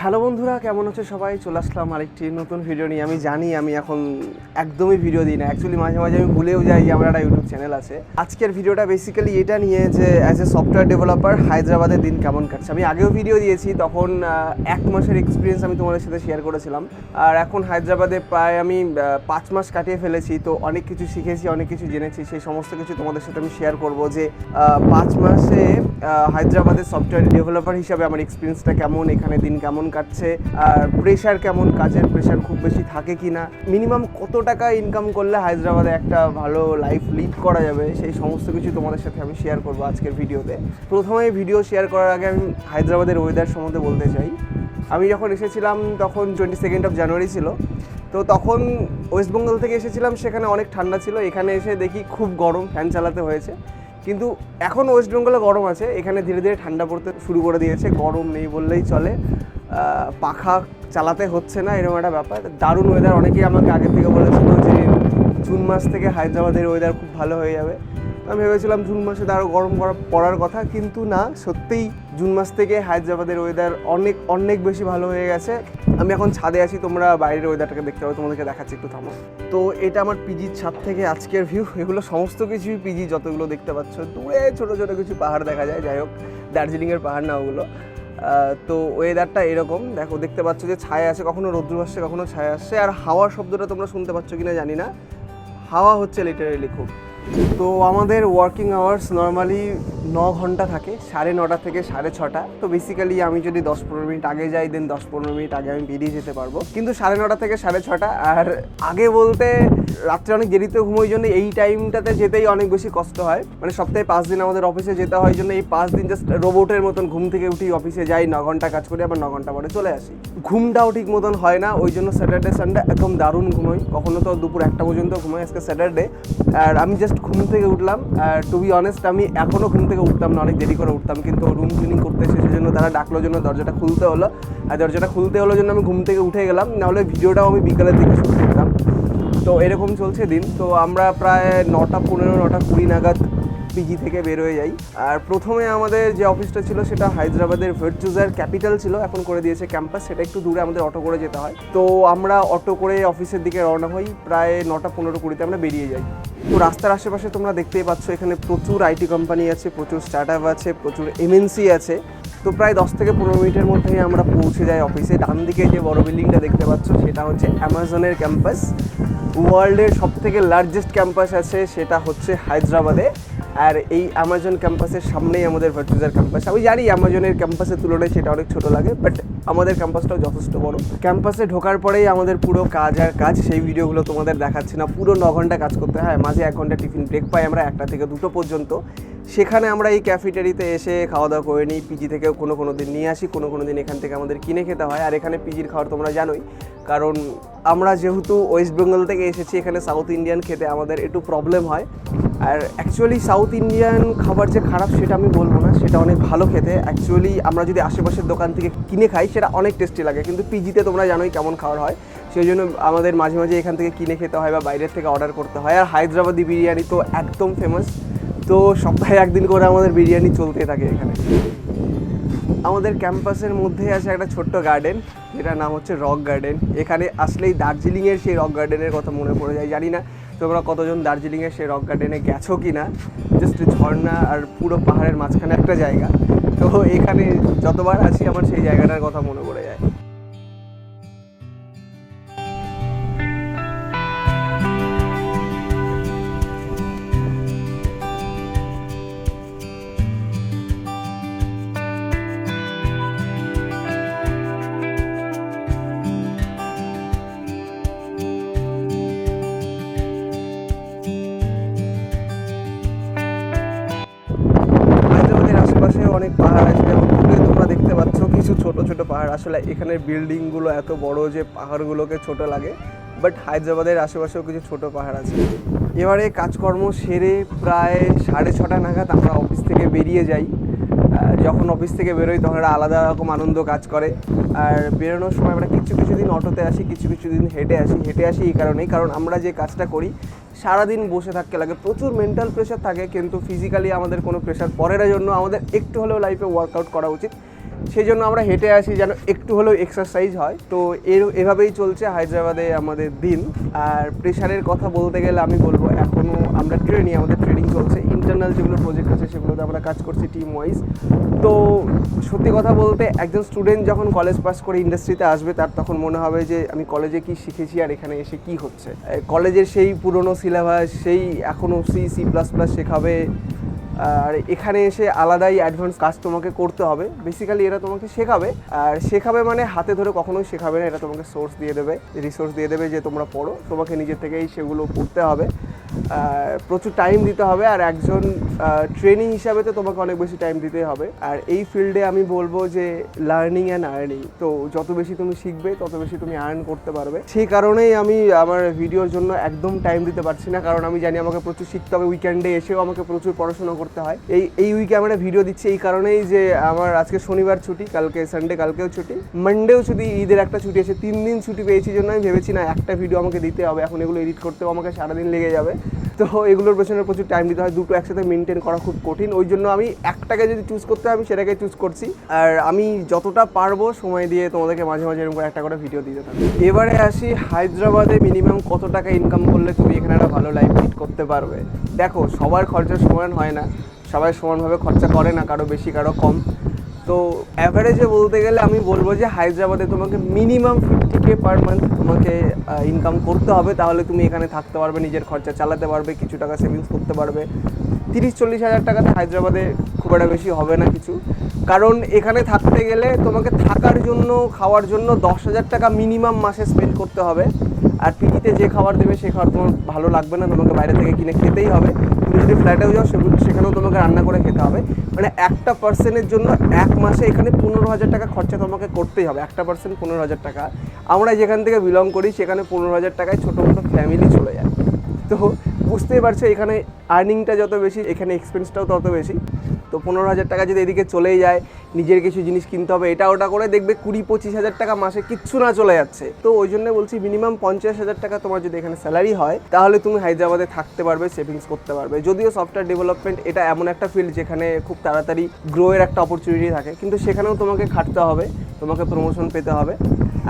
Hello বন্ধুরা, কেমন আছো সবাই? চলে আসলাম আরেকটি নতুন ভিডিও নিয়ে। আমি জানি আমি এখন একদমই ভিডিও দিই না, অ্যাকচুয়ালি মাঝে মাঝে আমি ভুলেও যাই যে আমার একটা ইউটিউব চ্যানেল আছে। আজকের ভিডিওটা বেসিক্যালি এটা নিয়ে যে অ্যাজ এ সফটওয়্যার ডেভেলপার হায়দ্রাবাদের দিন কেমন কাটছে। আমি আগেও ভিডিও দিয়েছি, তখন 1 মাসের এক্সপিরিয়েন্স আমি তোমাদের সাথে শেয়ার করেছিলাম। আর এখন হায়দ্রাবাদে প্রায় আমি 5 মাস কাটিয়ে ফেলেছি, তো অনেক কিছু শিখেছি, অনেক কিছু জেনেছি। সেই সমস্ত কিছু তোমাদের সাথে আমি শেয়ার করবো যে 5 মাসে হায়দ্রাবাদের সফটওয়্যার ডেভেলপার হিসাবে আমার এক্সপিরিয়েন্সটা কেমন, এখানে দিন কেমন কাটছে, আর প্রেশার কেমন, কাজের প্রেশার খুব বেশি থাকে কি না, মিনিমাম কত টাকা ইনকাম করলে হায়দ্রাবাদে একটা ভালো লাইফ লিড করা যাবে, সেই সমস্ত কিছু তোমাদের সাথে আমি শেয়ার করবো আজকের ভিডিওতে। প্রথমে ভিডিও শেয়ার করার আগে আমি হায়দ্রাবাদের ওয়েদার সম্বন্ধে বলতে চাই। আমি যখন এসেছিলাম তখন 22 জানুয়ারি ছিল, তো তখন ওয়েস্ট বেঙ্গল থেকে এসেছিলাম, সেখানে অনেক ঠান্ডা ছিল। এখানে এসে দেখি খুব গরম, ফ্যান চালাতে হয়েছে। কিন্তু এখন ওয়েস্ট বেঙ্গলে গরম আছে, এখানে ধীরে ধীরে ঠান্ডা পড়তে শুরু করে দিয়েছে। গরম নেই বললেই চলে, পাখা চালাতে হচ্ছে না, এরকম একটা ব্যাপার। দারুণ ওয়েদার। অনেকেই আমাকে আগে থেকে বলেছিল যে জুন মাস থেকে হায়দ্রাবাদের ওয়েদার খুব ভালো হয়ে যাবে। আমি ভেবেছিলাম জুন মাসে আরও গরম পড়ার কথা, কিন্তু না, সত্যিই জুন মাস থেকে হায়দ্রাবাদের ওয়েদার অনেক অনেক বেশি ভালো হয়ে গেছে। আমি এখন ছাদে আছি, তোমরা বাইরের ওয়েদারটাকে দেখতে পাবো, তোমাদেরকে দেখাচ্ছি, একটু থামো। তো এটা আমার পিজির ছাদ থেকে আজকের ভিউ। এগুলো সমস্ত কিছুই পিজি, যতগুলো দেখতে পাচ্ছ। দূরে ছোটো ছোটো কিছু পাহাড় দেখা যায়, যাই হোক দার্জিলিংয়ের পাহাড় না ওগুলো। তো ওয়েদারটা এরকম দেখো, দেখতে পাচ্ছ যে ছায়া আছে, কখনো রৌদ্র আসছে, কখনো ছায়া আসছে। আর হাওয়ার শব্দটা তোমরা শুনতে পাচ্ছ কিনা জানি না, হাওয়া হচ্ছে লিটারেলি খুব। তো আমাদের ওয়ার্কিং আওয়ার্স নর্মালি 9 ঘন্টা থাকে, 9:30 থেকে 6:30। তো বেসিক্যালি আমি যদি 10-15 মিনিট আগে যাই, দেন 10-15 মিনিট আগে আমি বেরিয়ে যেতে পারবো। কিন্তু 9:30 থেকে 6:30, আর আগে বলতে রাত্রে অনেক দেরিতে ঘুমোই জন্য এই টাইমটাতে যেতেই অনেক বেশি কষ্ট হয়। মানে সপ্তাহে 5 দিন আমাদের অফিসে যেতে হয় জন্য এই 5 দিন জাস্ট রোবটের মতন ঘুম থেকে উঠি, অফিসে যাই, 9 ঘন্টা কাজ করি, আবার 9 ঘন্টা পরে চলে আসি। ঘুমটাও ঠিক মতন হয় না, ওই জন্য স্যাটারডে সানডে একদম দারুণ ঘুমোই। কখনো তো দুপুর 1টা পর্যন্ত ঘুমোই। আজকে স্যাটারডে, আর আমি জাস্ট ঘুম থেকে উঠলাম। আর টু বি অনেস্ট, আমি এখনও ঘুম থেকে উঠতাম না, অনেক দেরি করে উঠতাম, কিন্তু রুম ক্লিনিং করতে এসে সেজন্য তারা ডাকলো জন্য দরজাটা খুলতে হলো। আর দরজাটা খুলতে হলো জন্য আমি ঘুম থেকে উঠে গেলাম, নাহলে ভিডিওটাও আমি বিকালের দিকে শুরু করতাম। তো এরকম চলছে দিন। তো আমরা প্রায় 9:15, 9:20 নাগাদ পিজি থেকে বের হয়ে যাই। আর প্রথমে আমাদের যে অফিসটা ছিল সেটা হায়দ্রাবাদের ভার্চুসার ক্যাপিটাল ছিল, এখন করে দিয়েছে ক্যাম্পাস। সেটা একটু দূরে, আমাদের অটো করে যেতে হয়। তো আমরা অটো করে অফিসের দিকে রওনা হই, প্রায় 9:15-20 আমরা বেরিয়ে যাই। তো রাস্তার আশেপাশে তোমরা দেখতেই পাচ্ছ, এখানে প্রচুর আইটি কোম্পানি আছে, প্রচুর স্টার্টআপ আছে, প্রচুর এমএনসি আছে। তো প্রায় 10 থেকে 15 মিনিটের মধ্যেই আমরা পৌঁছে যাই অফিসে। ডান দিকে যে বড় বিল্ডিংটা দেখতে পাচ্ছ সেটা হচ্ছে অ্যামাজনের ক্যাম্পাস। ওয়ার্ল্ডের সবথেকে লার্জেস্ট ক্যাম্পাস আছে, সেটা হচ্ছে হায়দ্রাবাদে। আর এই অ্যামাজন ক্যাম্পাসের সামনেই আমাদের ভার্চুসার ক্যাম্পাস। আমি জানি অ্যামাজনের ক্যাম্পাসের তুলনায় সেটা অনেক ছোটো লাগে, বাট আমাদের ক্যাম্পাসটাও যথেষ্ট বড়। ক্যাম্পাসে ঢোকার পরেই আমাদের পুরো কাজ আর কাজ, সেই ভিডিওগুলো তোমাদের দেখাচ্ছি না। পুরো 9 ঘন্টা কাজ করতে হয়, মাঝে 1 ঘন্টা টিফিন ব্রেক পাই আমরা 1টা থেকে 2টো পর্যন্ত। সেখানে আমরা এই ক্যাফেটেরিতে এসে খাওয়া দাওয়া করে নিই। পিজি থেকেও কোনো দিন নিয়ে আসি, কোনো দিন এখান থেকে আমাদের কিনে খেতে হয়। আর এখানে পিজির খাবার তোমরা জানোই, কারণ আমরা যেহেতু ওয়েস্ট বেঙ্গল থেকে এসেছি, এখানে সাউথ ইন্ডিয়ান খেতে আমাদের একটু প্রবলেম হয়। আর অ্যাকচুয়ালি সাউথ ইন্ডিয়ান খাবার যে খারাপ সেটা আমি বলবো না, সেটা অনেক ভালো খেতে। অ্যাকচুয়ালি আমরা যদি আশেপাশের দোকান থেকে কিনে খাই সেটা অনেক টেস্টি লাগে, কিন্তু পিজিতে তোমরা জানোই কেমন খাবার হয়। সেই জন্য আমাদের মাঝে মাঝে এখান থেকে কিনে খেতে হয় বা বাইরের থেকে অর্ডার করতে হয়। আর হায়দ্রাবাদি বিরিয়ানি তো একদম ফেমাস, তো সপ্তাহে 1 দিন করে আমাদের বিরিয়ানি চলতেই থাকে এখানে। আমাদের ক্যাম্পাসের মধ্যেই আছে একটা ছোট্ট গার্ডেন, যেটার নাম হচ্ছে রক গার্ডেন। এখানে আসলেই দার্জিলিংয়ের সেই রক গার্ডেনের কথা মনে পড়ে যায়। জানি না তোমরা কতজন দার্জিলিংয়ের সেই রক গার্ডেনে গেছো কি না। জাস্ট ঝর্ণা আর পুরো পাহাড়ের মাঝখানে একটা জায়গা। তো এখানে যতবার আসি আমার সেই জায়গাটার কথা মনে পড়ে যায়। অনেক পাহাড় আছে, যেমন দূরে তোমরা দেখতে পাচ্ছ কিছু ছোট ছোট পাহাড়। আসলে এখানের বিল্ডিংগুলো এত বড় যে পাহাড়গুলোকে ছোট লাগে, বাট হায়দ্রাবাদের আশেপাশেও কিছু ছোট পাহাড় আছে। এবারে কাজকর্ম সেরে প্রায় 6:30 নাগাদ আমরা অফিস থেকে বেরিয়ে যাই। যখন অফিস থেকে বেরোই তখন একটা আলাদা রকম আনন্দ কাজ করে। আর বেরোনোর সময় আমরা কিছু দিন অটোতে আসি, কিছু দিন হেঁটে আসি এই কারণেই, কারণ আমরা যে কাজটা করি সারাদিন বসে থাকতে লাগে, প্রচুর মেন্টাল প্রেশার থাকে, কিন্তু ফিজিক্যালি আমাদের কোনো প্রেশার পড়ে না, জন্য আমাদের একটু হলেও লাইফে ওয়ার্কআউট করা উচিত। সেই জন্য আমরা হেঁটে আসি যেন একটু হলেও এক্সারসাইজ হয়। তো এভাবেই চলছে হায়দ্রাবাদে আমাদের দিন। আর প্রেশারের কথা বলতে গেলে আমি বলবো এখনও আমরা আমাদের ট্রেনিং চলছে, ইন্টারনাল যেগুলো প্রজেক্ট আছে সেগুলোতে আমরা কাজ করছি টিম ওয়াইজ। তো সত্যি কথা বলতে একজন স্টুডেন্ট যখন কলেজ পাস করে ইন্ডাস্ট্রিতে আসবে তার তখন মনে হবে যে আমি কলেজে কি শিখেছি আর এখানে এসে কি হচ্ছে। কলেজের সেই পুরনো সিলেবাস, সেই এখনও C++ শেখাবে, আর এখানে এসে আলাদাই অ্যাডভান্স কাজ তোমাকে করতে হবে। বেসিক্যালি এরা তোমাকে শেখাবে, আর শেখাবে মানে হাতে ধরে কখনোই শেখাবে না, এটা তোমাকে সোর্স দিয়ে দেবে, রিসোর্স দিয়ে দেবে যে তোমরা পড়ো, তোমাকে নিজে থেকেই সেগুলো পড়তে হবে, প্রচুর টাইম দিতে হবে। আর একজন ট্রেনিং হিসাবে তো তোমাকে অনেক বেশি টাইম দিতেই হবে। আর এই ফিল্ডে আমি বলবো যে লার্নিং অ্যান্ড আর্নিং, তো যত বেশি তুমি শিখবে তত বেশি তুমি আর্ন করতে পারবে। সেই কারণেই আমি আমার ভিডিওর জন্য একদম টাইম দিতে পারছি না, কারণ আমি জানি আমাকে প্রচুর শিখতে হবে, উইকেন্ডে এসেও আমাকে প্রচুর পড়াশোনা করতে হয়। এই উইকে আমরা ভিডিও দিচ্ছি এই কারণেই যে আমার আজকে শনিবার ছুটি, কালকে সানডে, কালকেও ছুটি, মানডেও ছুটি, ঈদের একটা ছুটি আছে, 3 দিন ছুটি পেয়েছি জন্য আমি ভেবেছি না একটা ভিডিও আমাকে দিতে হবে, এখন এগুলো এডিট করতেও আমাকে সারাদিন লেগে যাবে। তো এগুলোর পেছনে প্রচুর টাইম দিতে হয়, দুটো একসাথে মেনটেন করা খুব কঠিন। ওই জন্য আমি একটাকে যদি চুজ করতে হয় আমি সেটাকে চুজ করছি। আর আমি যতটা পারবো সময় দিয়ে তোমাদেরকে মাঝে মাঝে এরকম করে একটা করে ভিডিও দিতে থাকি। এবারে আসি হায়দ্রাবাদে মিনিমাম কত টাকা ইনকাম করলে তুমি এখানে একটা ভালো লাইফ লিড করতে পারবে। দেখো, সবার খরচা সমান হয় না, সবাই সমানভাবে খরচা করে না, কারো বেশি কারো কম। তো অ্যাভারেজে বলতে গেলে আমি বলবো যে হায়দ্রাবাদে তোমাকে মিনিমাম 50K পার মান্থ তোমাকে ইনকাম করতে হবে, তাহলে তুমি এখানে থাকতে পারবে, নিজের খরচা চালাতে পারবে, কিছু টাকা সেভিংস করতে পারবে। 30-40 হাজার টাকাতে হায়দ্রাবাদে খুব একটা বেশি হবে না কিছু, কারণ এখানে থাকতে গেলে তোমাকে থাকার জন্য, খাওয়ার জন্য 10,000 টাকা মিনিমাম মাসে স্পেন্ড করতে হবে। আর পিজিতে যে খাবার দেবে সে খাবার তোমার ভালো লাগবে না, তোমাকে বাইরে থেকে কিনে খেতেই হবে। তুমি যদি ফ্ল্যাটেও যাও সেখানেও তোমাকে রান্না করে খেতে হবে। মানে একটা পার্সনের জন্য এক মাসে এখানে 15,000 টাকা খরচা তোমাকে করতেই হবে। একটা পার্সেন্ট 15,000 টাকা। আমরা যেখান থেকে বিলং করি সেখানে 15,000 টাকায় ছোটো মোটো ফ্যামিলি চলে যায়। তো বুঝতেই পারছো এখানে আর্নিংটা যত বেশি এখানে এক্সপেন্সটাও তত বেশি। তো 15,000 টাকা যদি এদিকে চলেই যায়, নিজের কিছু জিনিস কিনতে হবে, এটা ওটা করে দেখবে 20-25 হাজার টাকা মাসে কিচ্ছু না চলে যাচ্ছে। তো ওই জন্য বলছি মিনিমাম 50,000 টাকা তোমার যদি এখানে স্যালারি হয় তাহলে তুমি হায়দ্রাবাদে থাকতে পারবে, সেভিংস করতে পারবে। যদিও সফটওয়্যার ডেভেলপমেন্ট এটা এমন একটা ফিল্ড যেখানে খুব তাড়াতাড়ি গ্রোয়ের একটা অপরচুনিটি থাকে, কিন্তু সেখানেও তোমাকে খাটতে হবে, তোমাকে প্রমোশন পেতে হবে।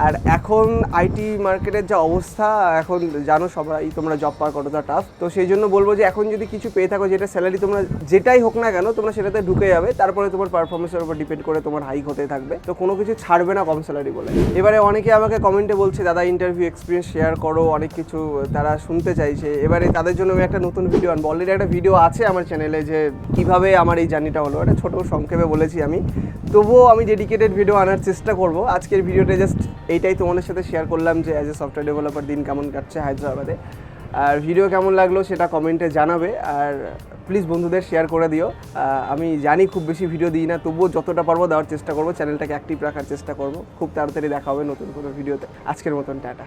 আর এখন আইটি মার্কেটের যা অবস্থা, এখন জানো সবাই তোমরা জব পাওয়া কতটা টাফ। তো সেই জন্য বলবো যে এখন যদি কিছু পেয়ে থাকো, যেটা স্যালারি তোমরা যেটাই হোক না কেন তোমরা সেটাতে ঢুকে যাবে, তারপরে তোমার পারফরমেন্সের উপর ডিপেন্ড করে তোমার হাইক হতে থাকবে। তো কোনো কিছু ছাড়বে না কম স্যালারি বলে। এবারে অনেকে আমাকে কমেন্টে বলছে দাদা ইন্টারভিউ এক্সপিরিয়েন্স শেয়ার করো, অনেক কিছু তারা শুনতে চাইছে। এবারে তাদের জন্য আমি একটা নতুন ভিডিও আনবো। অলরেডি একটা ভিডিও আছে আমার চ্যানেলে যে কীভাবে আমার এই জার্নিটা হলো, একটা ছোটো সংক্ষেপে বলেছি আমি, তবুও আমি ডেডিকেটেড ভিডিও আনার চেষ্টা করব। আজকের ভিডিওটা জাস্ট এইটাই তোমাদের সাথে শেয়ার করলাম যে অ্যাজ এ সফটওয়্যার ডেভেলপার দিন কেমন কাটছে হায়দ্রাবাদে। আর ভিডিও কেমন লাগলো সেটা কমেন্টে জানাবে, আর প্লিজ বন্ধুদের শেয়ার করে দিও। আমি জানি খুব বেশি ভিডিও দিই না, তবুও যতটা পারবো দেওয়ার চেষ্টা করবো, চ্যানেলটাকে অ্যাক্টিভ রাখার চেষ্টা করবো। খুব তাড়াতাড়ি দেখা হবে নতুন কোনো ভিডিওতে। আজকের মতন টাটা।